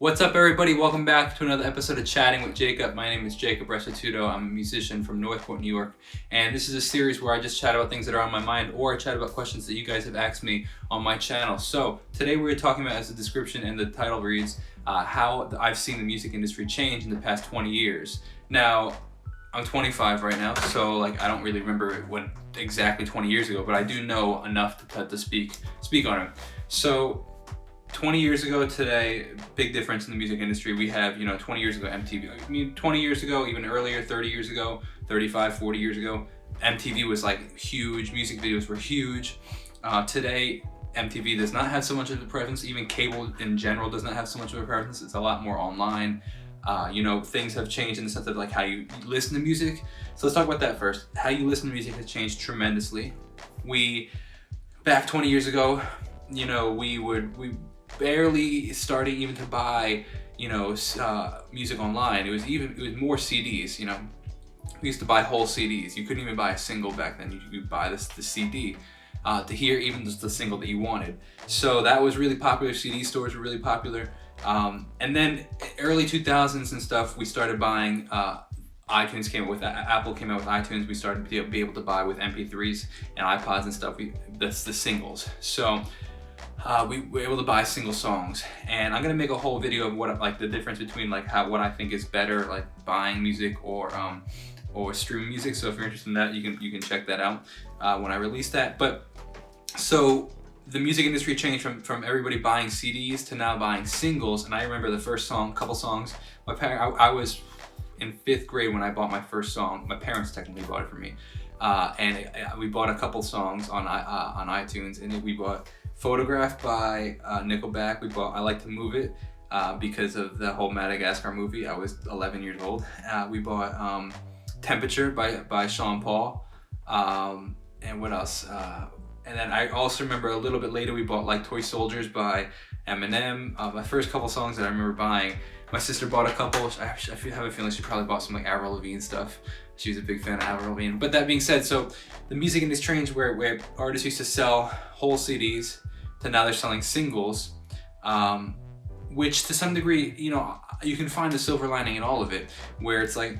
What's up, everybody? Welcome back to another episode of Chatting with Jacob. My name is Jacob Restituto. I'm a musician from Northport, New York, and this is a series where I just chat about things that are on my mind, or I chat about questions that you guys have asked me on my channel. So today we're talking about, as the description and the title reads, how I've seen the music industry change in the past 20 years. Now, I'm 25 right now, so I don't really remember what exactly 20 years ago, but I do know enough to speak on it. So 20 years ago today, big difference in the music industry. We have, 20 years ago MTV. I mean, 20 years ago, even earlier, 30 years ago, 35, 40 years ago, MTV was huge. Music videos were huge. Today, MTV does not have so much of a presence. Even cable in general does not have so much of a presence. It's a lot more online. Things have changed in the sense of how you listen to music. So let's talk about that first. How you listen to music has changed tremendously. Back 20 years ago, we barely started even to buy, music online. It was more CDs. We used to buy whole CDs. You couldn't even buy a single back then. You could buy the CD to hear even just the single that you wanted. So that was really popular. CD stores were really popular. And then early 2000s and stuff, we started buying. iTunes came out with Apple came out with iTunes. We started to be able to buy with MP3s and iPods and stuff. That's the singles. So we were able to buy single songs, and I'm gonna make a whole video of what the difference between what I think is better, buying music or streaming music. So if you're interested in that, you can check that out when I release that. But so the music industry changed from everybody buying CDs to now buying singles. And I remember the first couple songs. I was in 5th grade when I bought my first song. My parents technically bought it for me, and we bought a couple songs on iTunes, and we bought Photograph by Nickelback. We bought I Like to Move It because of the whole Madagascar movie. I was 11 years old. We bought Temperature by Sean Paul, and what else? And then I also remember a little bit later we bought Toy Soldiers by Eminem. My first couple songs that I remember buying. My sister bought a couple. I have a feeling she probably bought some Avril Lavigne stuff. She was a big fan of Avril Lavigne. But that being said, so the music industry changed where artists used to sell whole CDs to now they're selling singles, which to some degree, you can find the silver lining in all of it, where it's they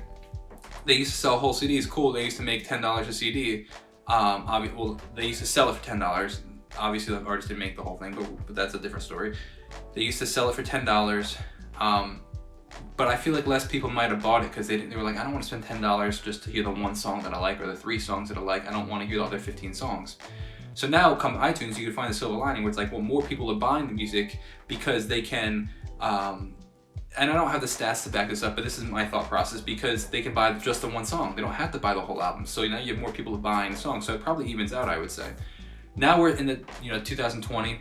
used to sell whole CDs. Cool, they used to make $10 a CD. They used to sell it for $10. Obviously, the artist didn't make the whole thing, but that's a different story. They used to sell it for $10. But I feel less people might have bought it because they were I don't want to spend $10 just to hear the one song that I like or the 3 songs that I like. I don't want to hear the other 15 songs. So now, come iTunes, you can find the silver lining where it's more people are buying the music because they can, and I don't have the stats to back this up, but this is my thought process, because they can buy just the one song. They don't have to buy the whole album. So now you have more people buying the song. So it probably evens out, I would say. Now we're in the 2020.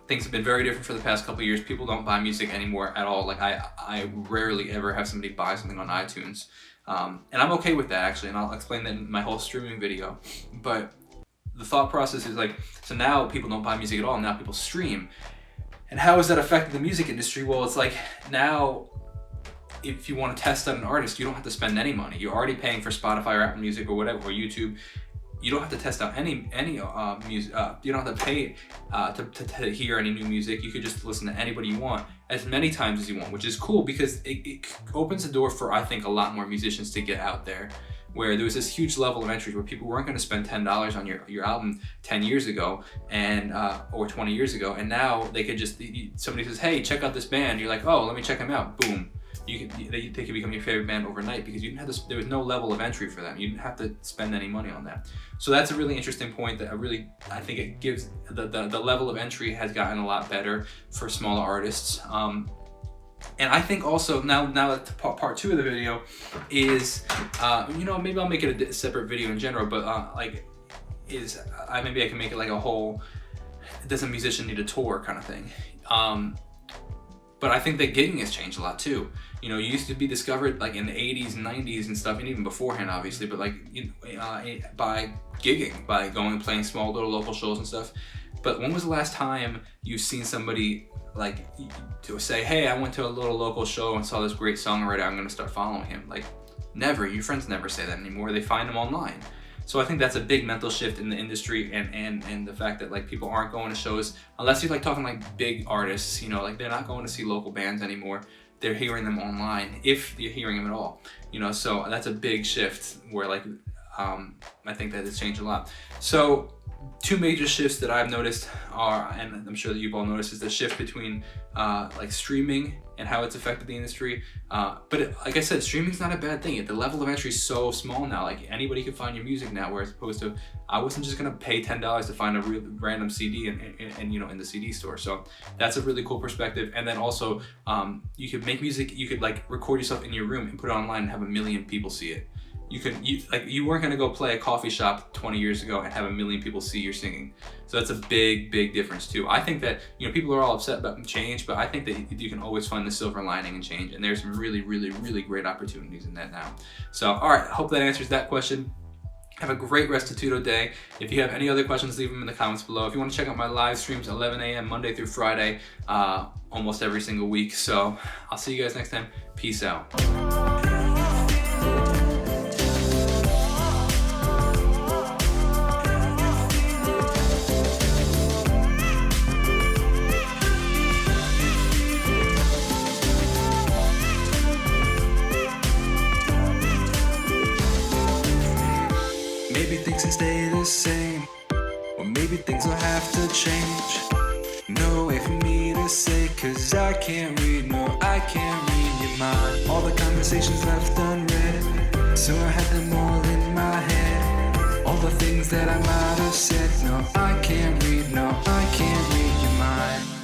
Things have been very different for the past couple of years. People don't buy music anymore at all. I rarely ever have somebody buy something on iTunes. And I'm okay with that, actually, and I'll explain that in my whole streaming video. But the thought process is so now people don't buy music at all, now people stream. And how has that affected the music industry? Well, it's now if you want to test out an artist, you don't have to spend any money. You're already paying for Spotify or Apple Music or whatever, or YouTube. You don't have to test out any music. You don't have to pay to hear any new music. You could just listen to anybody you want as many times as you want, which is cool because it opens the door for, I think, a lot more musicians to get out there. Where there was this huge level of entry where people weren't going to spend $10 on your album 10 years ago and or 20 years ago, and now they could just, somebody says, hey, check out this band. You're oh, let me check them out. Boom. They could become your favorite band overnight because you didn't have there was no level of entry for them. You didn't have to spend any money on that. So that's a really interesting point that I think it gives, the level of entry has gotten a lot better for smaller artists. And I think also now that part 2 of the video is, maybe I'll make it a separate video in general, but maybe I can make it a whole, does a musician need a tour kind of thing. But I think that gigging has changed a lot too. You used to be discovered in the 80s and 90s and stuff, and even beforehand, obviously, but by gigging, by going and playing small little local shows and stuff. But when was the last time you've seen somebody to say, hey, I went to a little local show and saw this great songwriter, I'm gonna start following him? Never. Your friends never say that anymore. They find him online. So I think that's a big mental shift in the industry, and the fact that like people aren't going to shows unless you're like talking like big artists, you know, like they're not going to see local bands anymore. They're hearing them online, if you're hearing them at all, you know. So that's a big shift where like I think that has changed a lot. So two major shifts that I've noticed are, and I'm sure that you've all noticed, is the shift between like streaming and how it's affected the industry. Like I said, streaming's not a bad thing. The level of entry is so small now. Like anybody can find your music now, whereas opposed to I wasn't just gonna pay $10 to find a real random CD and you know, in the CD store. So that's a really cool perspective. And then also you could make music. You could like record yourself in your room and put it online and have 1 million people see it. You weren't gonna go play a coffee shop 20 years ago and have 1 million people see your singing. So that's a big difference too. I think that, you know, people are all upset about change, but I think that you can always find the silver lining in change, and there's some really great opportunities in that now. So all right, hope that answers that question. Have a great Restituto day. If you have any other questions, leave them in the comments below. If you want to check out my live streams, 11 a.m. Monday through Friday, almost every single week. So I'll see you guys next time. Peace out. Maybe things can stay the same, or maybe things will have to change. No way for me to say, cause I can't read, no, I can't read your mind. All the conversations left unread, so I had them all in my head. All the things that I might have said, no, I can't read, no, I can't read your mind.